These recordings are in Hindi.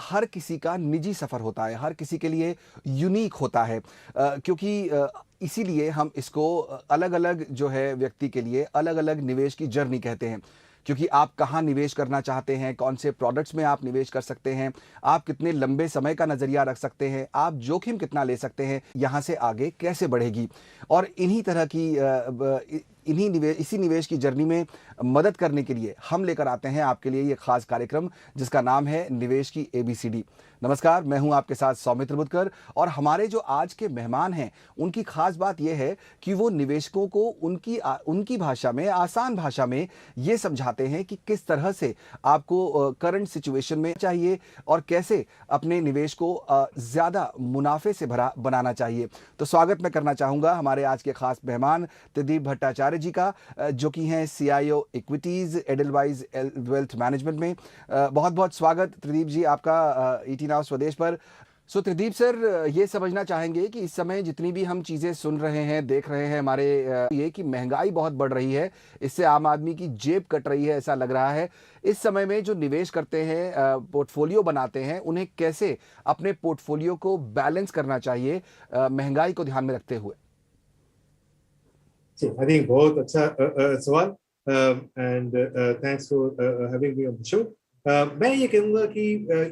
हर किसी का निजी सफ़र होता है, हर किसी के लिए यूनिक होता है, क्योंकि इसीलिए हम इसको अलग-अलग जो है व्यक्ति के लिए अलग-अलग निवेश की जर्नी कहते हैं। क्योंकि आप कहाँ निवेश करना चाहते हैं, कौन से प्रोडक्ट्स में आप निवेश कर सकते हैं, आप कितने लंबे समय का नज़रिया रख सकते हैं, आप जोखिम कितना ले सकते हैं, यहाँ से आगे कैसे बढ़ेगी। और इन्हीं तरह की इसी निवेश की जर्नी में मदद करने के लिए हम लेकर आते हैं आपके लिए ये खास कार्यक्रम, जिसका नाम है निवेश की एबीसीडी। नमस्कार, मैं हूं आपके साथ सौमित्र बुतकर, और हमारे जो आज के मेहमान हैं उनकी खास बात यह है कि वो निवेशकों को उनकी भाषा में, आसान भाषा में ये समझाते हैं कि किस तरह से आपको करंट सिचुएशन में चाहिए और कैसे अपने निवेश को ज़्यादा मुनाफे से भरा बनाना चाहिए। तो स्वागत मैं करना चाहूँगा हमारे आज के खास मेहमान त्रिदीप भट्टाचार्य जी का, जो कि हैं CIO equities Edelweiss wealth management में। बहुत बहुत स्वागत त्रिदीप जी आपका ईटी नाउ स्वदेश पर। सो त्रिदीप सर, ये समझना चाहेंगे कि इस समय जितनी भी हम चीज़ें सुन रहे हैं, देख रहे हैं, हमारे ये कि महंगाई बहुत बढ़ रही है, इससे आम आदमी की जेब कट रही है, ऐसा लग रहा है। इस समय में जो निवेश करते हैं, पोर्टफोलियो बनाते हैं, उन्हें कैसे अपने पोर्टफोलियो को बैलेंस करना चाहिए महंगाई को ध्यान में रखते हुए? आई थिंक बहुत अच्छा सवाल, and thanks for having me on the show. मैं ये कहूँगा कि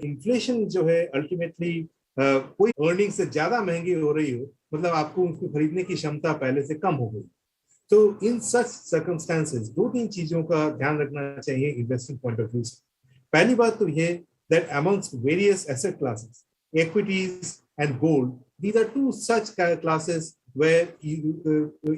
इन्फ्लेशन जो है अल्टीमेटली कोई अर्निंग से ज्यादा महंगी हो रही हो, मतलब आपको उसको खरीदने की क्षमता पहले से कम हो गई। तो इन सच सर्कमस्टेंसेस दो तीन चीजों का ध्यान रखना चाहिए इन्वेस्टिंग पॉइंट ऑफ व्यू से। पहली बात तो ये that amongst various asset classes, equities and gold, these are two such classes where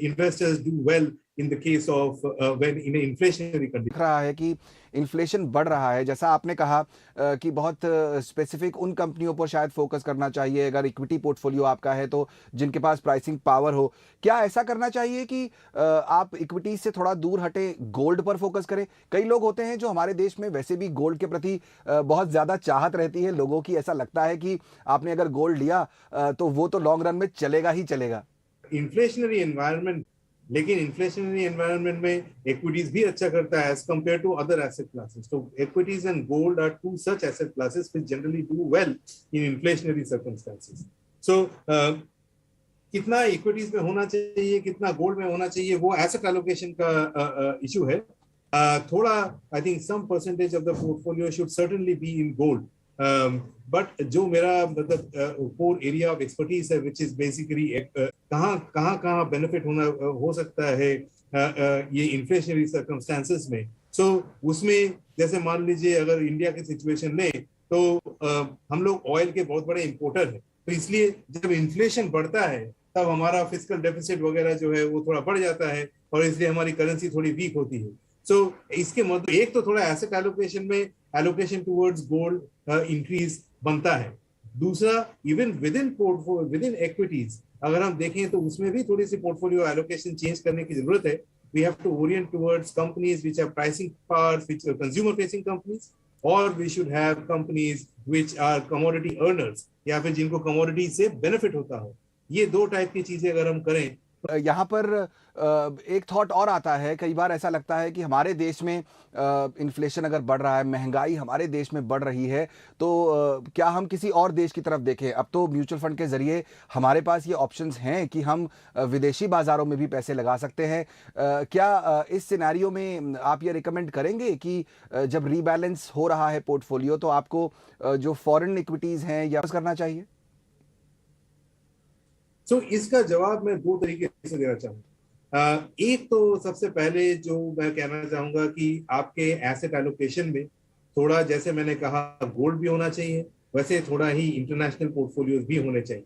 investors do well in the case of when in an inflationary condition. दिख रहा है कि इन्फ्लेशन बढ़ रहा है, जैसा आपने कहा कि बहुत स्पेसिफिक उन कंपनियों पर शायद फोकस करना चाहिए अगर इक्विटी पोर्टफोलियो आपका है तो, जिनके पास प्राइसिंग पावर हो। क्या ऐसा करना चाहिए कि आप इक्विटीज से थोड़ा दूर हटें, गोल्ड पर फोकस करें? कई लोग होते हैं जो हमारे देश में वैसे भी गोल्ड के प्रति बहुत ज़्यादा चाहत रहती है लोगों की। ऐसा लगता है कि आपने अगर गोल्ड लिया तो वो तो लॉन्ग रन में चलेगा ही चलेगा। इन्फ्लेशनरी एनवायरनमेंट, लेकिन इन्फ्लेशनरी एनवायरनमेंट में इक्विटीज भी अच्छा करता है as compare to other asset classes. तो equities and gold are two such asset classes which generally do well in inflationary circumstances. So कितना इक्विटीज में होना चाहिए, कितना गोल्ड में होना चाहिए, वो एसेट एलोकेशन का इशू है। थोड़ा I think some percentage of the portfolio should certainly be in gold, but जो मेरा मतलब कोर एरिया ऑफ एक्सपर्टीज है, विच इज बेसिकली कहाँ बेनिफिट हो सकता है ये इन्फ्लेशनरी सर्कमस्टेंसेस में। सो उसमें जैसे मान लीजिए अगर इंडिया की सिचुएशन लें तो हम लोग ऑयल के बहुत बड़े इंपोर्टर हैं, तो इसलिए जब इन्फ्लेशन बढ़ता है तब हमारा फिस्कल डेफिसिट वगैरह जो है वो थोड़ा बढ़ जाता है, और इसलिए हमारी करेंसी थोड़ी वीक होती है। सो इसके मतलब एक तो थोड़ा एसेट एलोकेशन में एलोकेशन टुवर्ड्स गोल्ड इंक्रीज बनता है। दूसरा, इवन विद इन एक्विटीज अगर हम देखें तो उसमें भी थोड़ी सी पोर्टफोलियो एलोकेशन चेंज करने की जरूरत है। We have to orient towards companies which are pricing power, which are consumer facing companies, और we should have companies which are commodity earners, या फिर जिनको कमोडिटी से बेनिफिट होता हो। ये दो टाइप की चीजें अगर हम करें। यहाँ पर एक थॉट और आता है, कई बार ऐसा लगता है कि हमारे देश में इन्फ्लेशन अगर बढ़ रहा है, महंगाई हमारे देश में बढ़ रही है, तो क्या हम किसी और देश की तरफ देखें? अब तो म्यूचुअल फंड के ज़रिए हमारे पास ये ऑप्शंस हैं कि हम विदेशी बाज़ारों में भी पैसे लगा सकते हैं। क्या इस सिनेरियो में आप ये रिकमेंड करेंगे कि जब रीबैलेंस हो रहा है पोर्टफोलियो तो आपको जो फॉरेन इक्विटीज़ हैं या करना चाहिए? सो इसका जवाब मैं दो तरीके से देना चाहूंगा। एक तो सबसे पहले जो मैं कहना चाहूंगा कि आपके एसेट एलोकेशन में थोड़ा, जैसे मैंने कहा, गोल्ड भी होना चाहिए, वैसे थोड़ा ही इंटरनेशनल पोर्टफोलियोज भी होने चाहिए।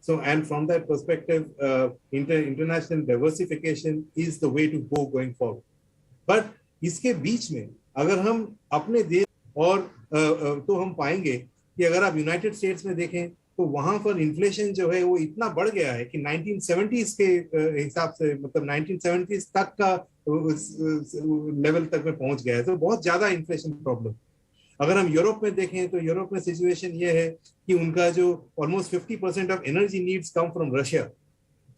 So and from that perspective international diversification is the way to go going forward. But इसके बीच में अगर हम अपने देश और तो हम पाएंगे कि अगर आप यूनाइटेड स्टेट्स में देखें तो वहां पर इन्फ्लेशन जो है वो इतना बढ़ गया है कि 1970s के हिसाब से, मतलब 1970s तक का लेवल तक में पहुंच गया है। तो बहुत ज्यादा इन्फ्लेशन प्रॉब्लम। अगर हम यूरोप में देखें तो यूरोप में सिचुएशन ये है कि उनका जो almost 50% of energy needs come from Russia.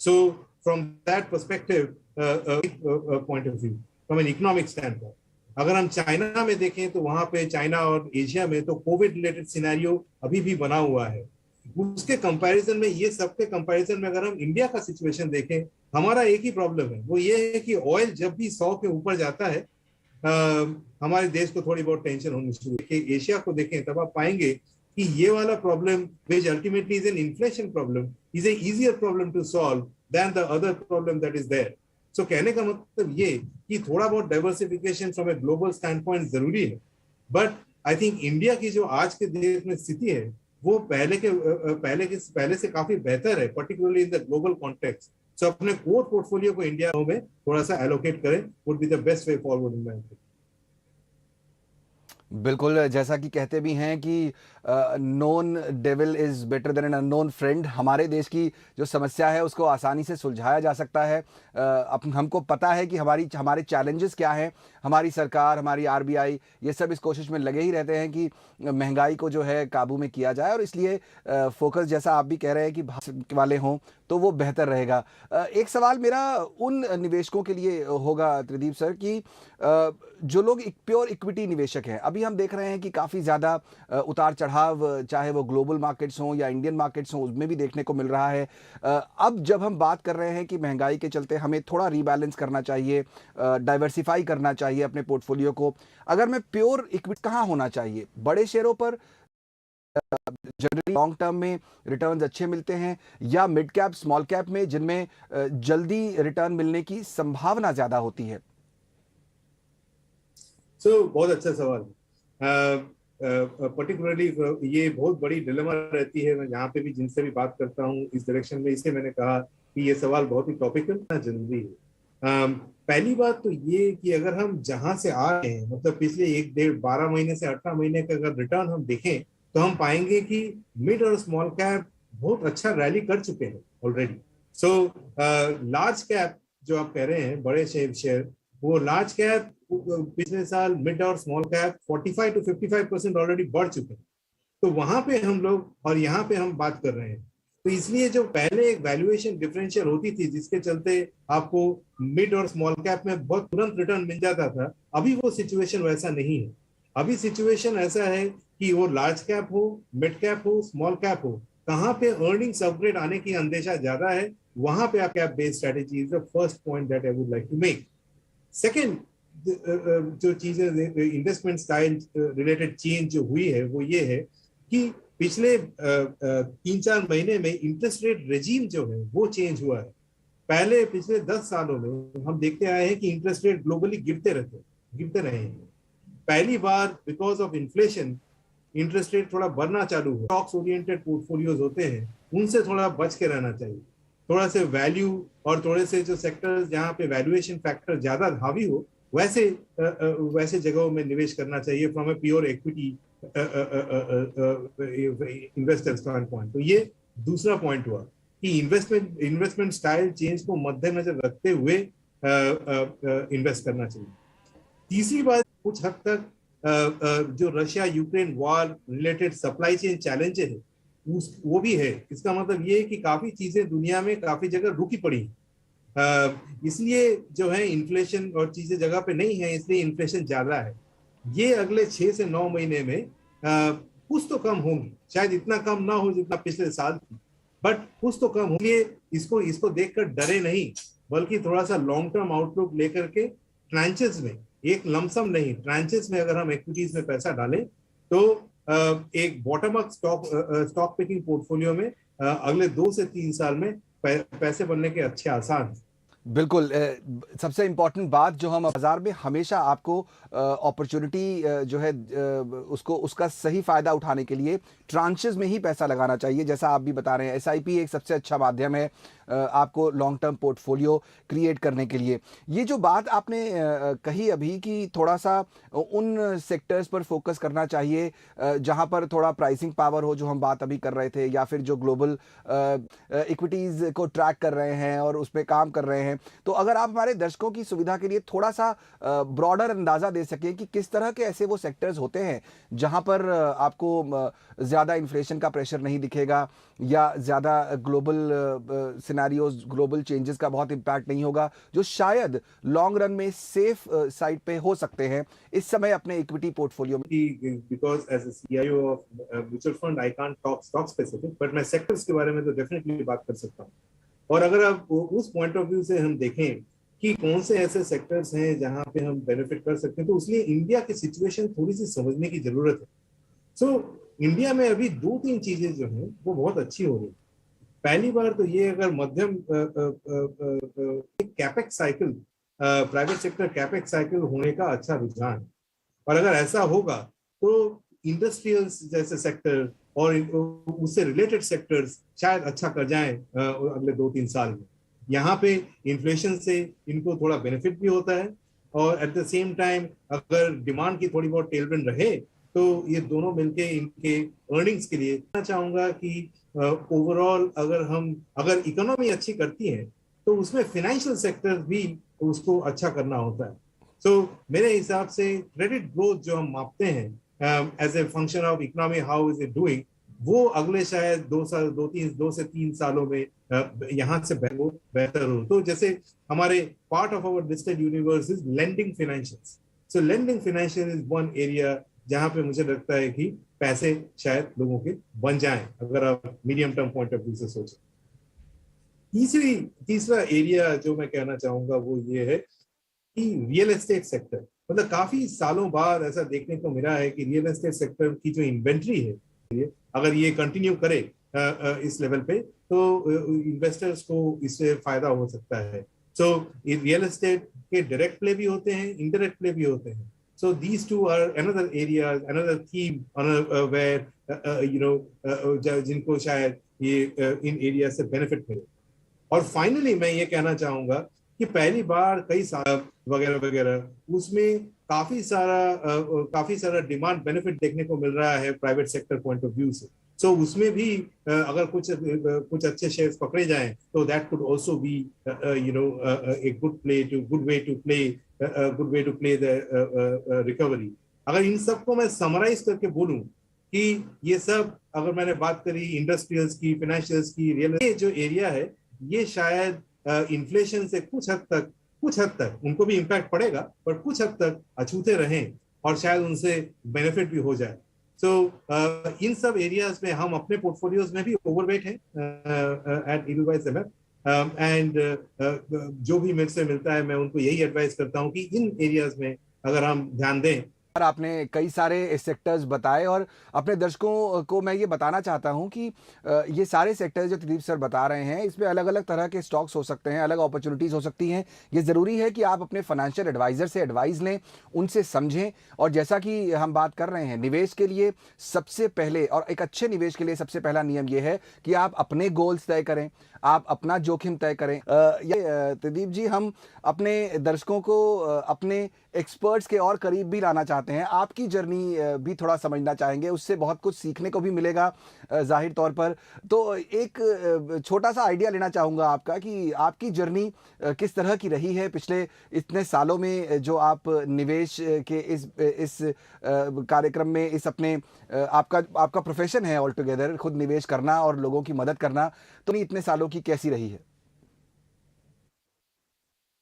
So from that perspective point of view, from an economic stand point. अगर हम चाइना में देखें तो वहां पे चाइना और एशिया में तो कोविड रिलेटेड सिनेरियो अभी भी बना हुआ है। उसके कंपैरिजन में, ये सबके कंपैरिजन में अगर हम इंडिया का सिचुएशन देखें, हमारा एक ही प्रॉब्लम है, वो ये है कि ऑयल जब भी 100 के ऊपर जाता है हमारे देश को थोड़ी बहुत टेंशन होनी शुरू है। एशिया को देखें तब आप पाएंगे कि ये वाला problem which ultimately is an inflation problem is a easier problem to solve than the other problem that is there. So कहने का मतलब ये कि थोड़ा बहुत diversification from a global standpoint जरूरी है, बट आई थिंक इंडिया की जो आज के देश में स्थिति है वो पहले से काफी बेहतर है, particularly in the global context. So अपने कोर पोर्टफोलियो को इंडिया में थोड़ा सा एलोकेट करें, would be the best way forward in my opinion. बिल्कुल, जैसा कि कहते भी हैं कि known devil is better than an unknown friend. हमारे देश की जो समस्या है उसको आसानी से सुलझाया जा सकता है। हमको पता है कि हमारे चैलेंजेस क्या हैं। हमारी सरकार, हमारी आरबीआई, ये सब इस कोशिश में लगे ही रहते हैं कि महंगाई को जो है काबू में किया जाए, और इसलिए फोकस, जैसा आप भी कह रहे हैं, कि बाहर वाले हों तो वो बेहतर रहेगा। एक सवाल मेरा उन निवेशकों के लिए होगा त्रिदीप सर कि जो लोग प्योर इक्विटी निवेशक हैं, अभी हम देख रहे हैं कि काफ़ी ज़्यादा उतार चढ़ाव, चाहे वो ग्लोबल मार्केट्स हों या इंडियन मार्केट्स हों, उसमें भी देखने को मिल रहा है। अब जब हम बात कर रहे हैं कि महंगाई के चलते हमें थोड़ा रीबैलेंस करना चाहिए, डाइवर्सिफाई करना चाहिए अपने पोर्टफोलियो को, अगर मैं प्योर इक्विटी कहाँ होना चाहिए? बड़े शेयरों पर जनरली लॉन्ग टर्म में रिटर्न्स अच्छे मिलते हैं, या मिड कैप, स्मॉल कैप में जिनमें जल्दी रिटर्न मिलने की संभावना ज़्यादा होती है? बहुत अच्छा सवाल। पर्टिकुलरली ये बहुत बड़ी डिलेमा रहती है। मैं यहाँ पे भी जिनसे भी बात करता हूँ इस डायरेक्शन में, इसलिए मैंने कहा कि ये सवाल बहुत ही टॉपिकल जरूरी है। पहली बात तो ये कि अगर हम जहां से आ रहे हैं, मतलब पिछले 12 महीने से 18 महीने का अगर रिटर्न हम देखें तो हम पाएंगे कि मिड और स्मॉल कैप बहुत अच्छा रैली कर चुके हैं ऑलरेडी। सो लार्ज कैप जो आप कह रहे हैं, बड़े शेयर, वो लार्ज कैप पिछले साल मिड और स्मॉल कैप 45 to 55% ऑलरेडी बढ़ चुके हैं। तो वहां पे हम लोग, और यहाँ पे हम बात कर रहे हैं, तो इसलिए जो पहले एक वैल्यूएशन डिफरेंशियल होती थी जिसके चलते आपको मिड और स्मॉल कैप में बहुत तुरंत रिटर्न मिल जाता था, अभी वो सिचुएशन वैसा नहीं है। अभी सिचुएशन ऐसा है कि वो लार्ज कैप हो, मिड कैप हो, स्मॉल कैप हो, कहाँ पे अर्निंग्स अपग्रेड आने की अंदेशा ज्यादा है, वहां पे आप cap based strategy is the first point that I would like to make. Second, जो चीजें इन्वेस्टमेंट स्टाइल रिलेटेड चेंज जो हुई है वो ये है कि पिछले 3-4 महीने में इंटरेस्ट रेट रेजीम जो है वो चेंज हुआ है। पहले पिछले 10 सालों में हम देखते आए हैं कि इंटरेस्ट रेट ग्लोबली गिरते रहे हैं। पहली बार because of inflation interest rate थोड़ा बढ़ना चालू हुआ। स्टॉक्स ओरिएंटेड पोर्टफोलियोज होते हैं, उनसे थोड़ा बच के रहना चाहिए। थोड़ा से वैल्यू और थोड़े से जो सेक्टर्स जहाँ पे वैल्यूएशन फैक्टर ज्यादा हावी हो, वैसे जगहों में निवेश करना चाहिए from a pure equity investor stand point. तो ये दूसरा पॉइंट हुआ कि इन्वेस्टमेंट स्टाइल चेंज को मद्देनजर रखते हुए इन्वेस्ट करना चाहिए। तीसरी बात, कुछ हद तक जो Russia Ukraine war related supply chain challenge है वो भी है। इसका मतलब ये है कि काफी चीजें दुनिया में काफी जगह रुकी पड़ी, इसलिए जो है इन्फ्लेशन और चीजें जगह पे नहीं है, इसलिए इन्फ्लेशन ज्यादा है। ये अगले 6 से 9 महीने में कुछ तो कम होंगी, शायद इतना कम ना हो जितना पिछले साल थी, बट कुछ तो कम होंगे। इसको देखकर डरे नहीं, बल्कि थोड़ा सा लॉन्ग टर्म आउटलुक लेकर के ट्रांचेस में, एक लमसम नहीं, ट्रांचेस में अगर हम इक्विटीज में पैसा डालें तो एक bottom up stock picking portfolio में अगले 2 से 3 साल में पैसे बनने के अच्छे आसान हैं। बिल्कुल, सबसे इम्पॉर्टेंट बात जो हम बाज़ार में हमेशा आपको अपॉर्चुनिटी जो है उसका सही फ़ायदा उठाने के लिए ट्रांचेस में ही पैसा लगाना चाहिए। जैसा आप भी बता रहे हैं, एसआईपी एक सबसे अच्छा माध्यम है आपको लॉन्ग टर्म पोर्टफोलियो क्रिएट करने के लिए। ये जो बात आपने कही अभी कि थोड़ा सा उन सेक्टर्स पर फोकस करना चाहिए जहां पर थोड़ा प्राइसिंग पावर हो, जो हम बात अभी कर रहे थे, या फिर जो ग्लोबल इक्विटीज़ को ट्रैक कर रहे हैं और उस पर काम कर रहे हैं, हैं। तो अगर आप हमारे दर्शकों की सुविधा के लिए थोड़ा सा ब्रॉडर अंदाजा दे सकें कि किस तरह के ऐसे वो सेक्टर्स होते हैं जहां पर आपको ज़्यादा इन्फ्लेशन का प्रेशर नहीं दिखेगा या ज़्यादा ग्लोबल सिनेरियोज, ग्लोबल चेंजेस का बहुत इम्पैक्ट नहीं होगा, जो शायद लॉन्ग रन में सेफ साइड पे हो सकते हैं इस समय अपने इक्विटी पोर्टफोलियो में। Because as a CIO of mutual fund, I can't talk stock specific, but मैं sectors के बारे में तो definitely बात कर सकता हूँ। और अगर आप उस पॉइंट ऑफ व्यू से हम देखें कि कौन से ऐसे सेक्टर्स हैं जहां पे हम बेनिफिट कर सकते हैं, तो उसलिए इंडिया की सिचुएशन थोड़ी सी समझने की जरूरत है। सो इंडिया में अभी दो तीन चीजें जो हैं वो बहुत अच्छी हो रही है। पहली बार तो ये, अगर मध्यम capex cycle, private sector capex cycle होने का अच्छा रुझान है। और अगर ऐसा होगा तो इंडस्ट्रियल्स जैसे सेक्टर और उससे रिलेटेड सेक्टर्स शायद अच्छा कर जाएं अगले 2-3 साल में। यहाँ पे इन्फ्लेशन से इनको थोड़ा बेनिफिट भी होता है और एट द सेम टाइम अगर डिमांड की थोड़ी बहुत टेलविंड रहे तो ये दोनों मिलके इनके अर्निंग्स के लिए। मैं चाहूंगा कि ओवरऑल अगर इकोनॉमी अच्छी करती है तो उसमें फाइनेंशियल सेक्टर भी उसको अच्छा करना होता है। सो मेरे हिसाब से क्रेडिट ग्रोथ जो हम मापते हैं as a function of economy, how is it doing, वो अगले शायद 2 से 3 सालों में यहाँ से बेहतर हो। तो जैसे हमारे part of our listed universe is lending financials. So lending financial is one area जहां पे मुझे लगता है कि पैसे शायद लोगों के बन जाएं अगर आप medium term point of view से सोचें। तीसरा एरिया जो मैं कहना चाहूंगा वो ये है कि रियल एस्टेट सेक्टर, मतलब काफी सालों बाद ऐसा देखने को मिला है कि रियल एस्टेट सेक्टर की जो इन्वेंट्री है, अगर ये कंटिन्यू करे इस लेवल पे तो इन्वेस्टर्स को इससे फायदा हो सकता है। सो रियल एस्टेट के डायरेक्ट प्ले भी होते हैं, इनडायरेक्ट प्ले भी होते हैं। So these two are another areas, another theme where जिनको शायद ये इन एरिया से बेनिफिट मिले। और फाइनली मैं ये कहना चाहूंगा कि पहली बार कई साल वगैरह वगैरह उसमें काफी सारा डिमांड बेनिफिट देखने को मिल रहा है private sector point of view से। सो उसमें भी अगर कुछ अच्छे शेयर्स पकड़े जाएं तो that could also be a good way to play the recovery. अगर इन सबको मैं समराइज करके बोलूं कि ये सब, अगर मैंने बात करी इंडस्ट्रियल्स की, फाइनेंशियल्स की, रियल एस्टेट जो एरिया है, ये शायद इन्फ्लेशन से कुछ हद तक उनको भी इम्पैक्ट पड़ेगा, पर कुछ हद तक अछूते रहें और शायद उनसे बेनिफिट भी हो जाए। सो इन सब एरियाज में हम अपने पोर्टफोलियोज में भी ओवरवेट हैं एट एडलवाइस एमएफ एंड जो भी मेरे से मिलता है मैं उनको यही एडवाइस करता हूँ कि इन एरियाज में अगर हम ध्यान दें। आपने कई सारे सेक्टर्स बताए और अपने दर्शकों को मैं ये बताना चाहता हूं कि ये सारे सेक्टर्स जो त्रिदीप सर बता रहे हैं इसमें अलग अलग तरह के स्टॉक्स हो सकते हैं, अलग अपॉर्चुनिटीज़ हो सकती हैं। ये ज़रूरी है कि आप अपने फाइनेंशियल एडवाइज़र से एडवाइस लें, उनसे समझें। और जैसा कि हम बात कर रहे हैं, निवेश के लिए सबसे पहले और एक अच्छे निवेश के लिए सबसे पहला नियम ये है कि आप अपने गोल्स तय करें, आप अपना जोखिम तय करें। ये त्रिदीप जी, हम अपने दर्शकों को अपने एक्सपर्ट्स के और करीब भी लाना चाहते हैं, आपकी जर्नी भी थोड़ा समझना चाहेंगे, उससे बहुत कुछ सीखने को भी मिलेगा जाहिर तौर पर। तो एक छोटा सा आइडिया लेना चाहूँगा आपका कि आपकी जर्नी किस तरह की रही है पिछले इतने सालों में, जो आप निवेश के इस कार्यक्रम में, इस अपने आपका प्रोफेशन है ऑल टुगेदर, खुद निवेश करना और लोगों की मदद करना, तो इतने सालों की कैसी रही है?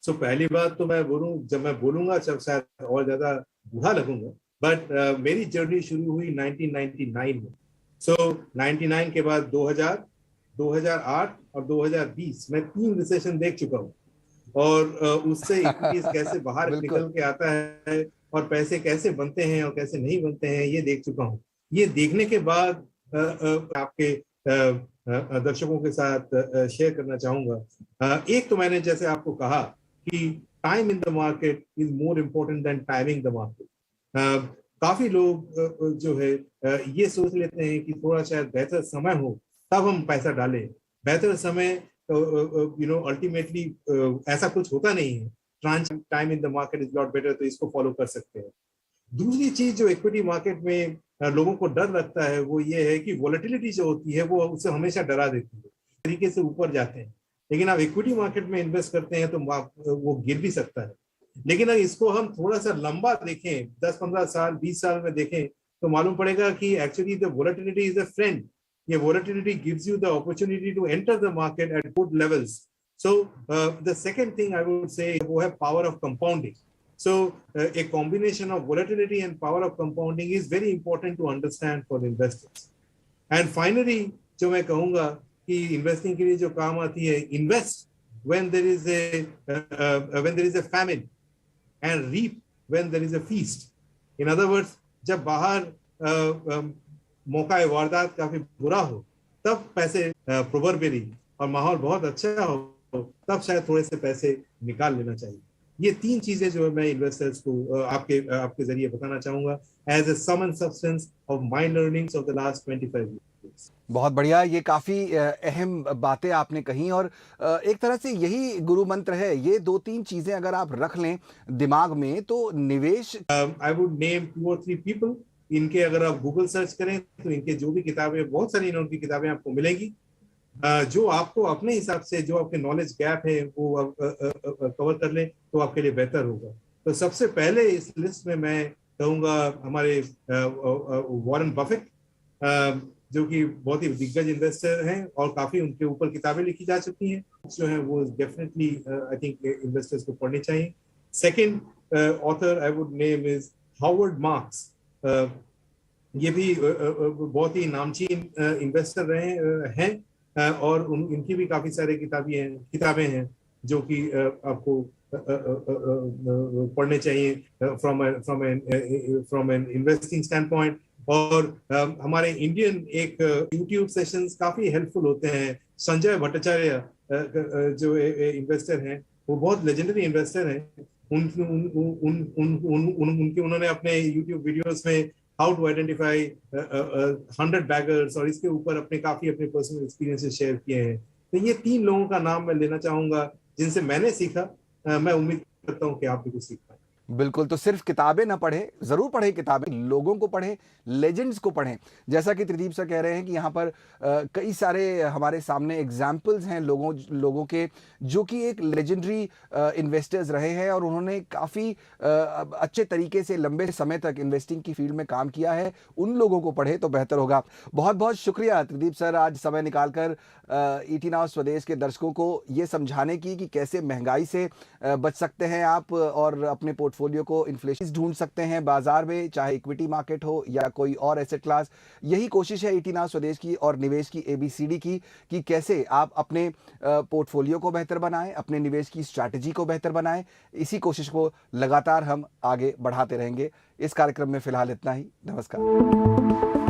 सो पहली बात तो मैं बोलूं, जब मैं बोलूंगा जब शायद और ज्यादा बुरा लगूंगा, बट मेरी जर्नी शुरू हुई 1999 में। सो 99 के बाद 2000, 2008 और 2020 मैं 3 रिसेशन देख चुका हूँ और उससे इक्विटीज कैसे बाहर निकल के आता है और पैसे कैसे बनते हैं और कैसे नहीं बनते हैं ये देख चुका हूँ। ये देखने के बाद आपके दर्शकों के साथ शेयर करना चाहूंगा। एक तो मैंने जैसे आपको कहा कि time in the market is more important then timing the market. काफी लोग जो है ये सोच लेते हैं कि थोड़ा शायद बेहतर समय हो तब हम पैसा डालें। बेहतर समय अल्टीमेटली ऐसा कुछ होता नहीं है। Time in the market is lot better, तो इसको फॉलो कर सकते हैं। दूसरी चीज जो इक्विटी मार्केट में लोगों को डर लगता है वो ये है कि वोलेटिलिटी जो होती है वो उससे हमेशा डरा देती है, तरीके से ऊपर जाते हैं। लेकिन आप इक्विटी मार्केट में इन्वेस्ट करते हैं तो वो गिर भी सकता है। लेकिन अगर इसको हम थोड़ा सा लंबा देखें, 10-15 साल 20 साल में देखें, तो मालूम पड़ेगा कि actually the volatility is a friend. ये volatility gives you the opportunity to enter the market at good levels. So the second thing I would say वो है power of compounding. So a combination of volatility and power of compounding is very important to understand for investors. And finally, जो मैं कहूँगा कि इन्वेस्टिंग के लिए जो काम आती है, invest when there is a famine and reap when there is a feast. In other words, जब बाहर मौका वारदात काफी बुरा हो, तब पैसे प्रोवर्बियली और माहौल बहुत अच्छा हो, तब शायद थोड़े से पैसे निकाल लेना चाहिए। ये तीन चीजें जो मैं इन्वेस्टर्स को आपके जरिए बताना चाहूंगा as a sum and substance of my learnings of the last 25 years। बहुत बढ़िया, ये काफ़ी अहम बातें आपने कही और एक तरह से यही गुरु मंत्र है। ये 2-3 चीज़ें अगर आप रख लें दिमाग में तो निवेश आई वुड नेम 2 or 3 पीपल। इनके अगर आप गूगल सर्च करें तो इनके जो भी किताबें, बहुत सारी इनकी किताबें आपको मिलेंगी, जो आपको अपने हिसाब से जो आपके नॉलेज गैप है वो कवर कर ले तो आपके लिए बेहतर होगा। तो सबसे पहले इस लिस्ट में मैं कहूँगा हमारे वॉरेन बफेट, जो कि बहुत ही दिग्गज इन्वेस्टर हैं और काफी उनके ऊपर किताबें लिखी जा चुकी हैं, जो है वो डेफिनेटली आई थिंक इन्वेस्टर्स को पढ़नी चाहिए। Second author I would name is Howard Marks. ये भी बहुत ही नामचीन इन्वेस्टर रहे हैं और इनकी भी काफी सारे किताबें हैं जो कि आपको पढ़ने चाहिए from an investing standpoint. और हमारे इंडियन एक यूट्यूब सेशंस काफी हेल्पफुल होते हैं। संजय भट्टाचार्य जो इन्वेस्टर हैं, वो बहुत लेजेंडरी इन्वेस्टर हैं। उन्होंने अपने यूट्यूब वीडियोस में हाउ टू आइडेंटिफाई 100 बैगर्स और इसके ऊपर अपने पर्सनल एक्सपीरियंसेस शेयर किए हैं। तो ये 3 लोगों का नाम मैं लेना चाहूंगा जिनसे मैंने सीखा। मैं उम्मीद करता हूँ कि आप भी कुछ सीख पाए। बिल्कुल, तो सिर्फ किताबें ना पढ़ें, ज़रूर पढ़ें किताबें, लोगों को पढ़ें, लेजेंड्स को पढ़ें। जैसा कि त्रिदीप सर कह रहे हैं कि यहाँ पर कई सारे हमारे सामने एग्जाम्पल्स हैं लोगों के जो कि एक लेजेंडरी इन्वेस्टर्स रहे हैं और उन्होंने काफ़ी अच्छे तरीके से लंबे समय तक इन्वेस्टिंग की फील्ड में काम किया है। उन लोगों को पढ़ें तो बेहतर होगा। बहुत बहुत शुक्रिया त्रिदीप सर, आज समय निकालकर ईटी नाउ स्वदेश के दर्शकों को ये समझाने की कि कैसे महंगाई से बच सकते हैं आप और अपने पोर्टफोलियो को इन्फ्लेशन ढूंढ सकते हैं बाजार में, चाहे इक्विटी मार्केट हो या कोई और एसेट क्लास। यही कोशिश है ईटी नाउ स्वदेश की और निवेश की ABCD की कि कैसे आप अपने पोर्टफोलियो को बेहतर बनाएं, अपने निवेश की स्ट्रैटेजी को बेहतर बनाएं। इसी कोशिश को लगातार हम आगे बढ़ाते रहेंगे। इस कार्यक्रम में फिलहाल इतना ही। नमस्कार।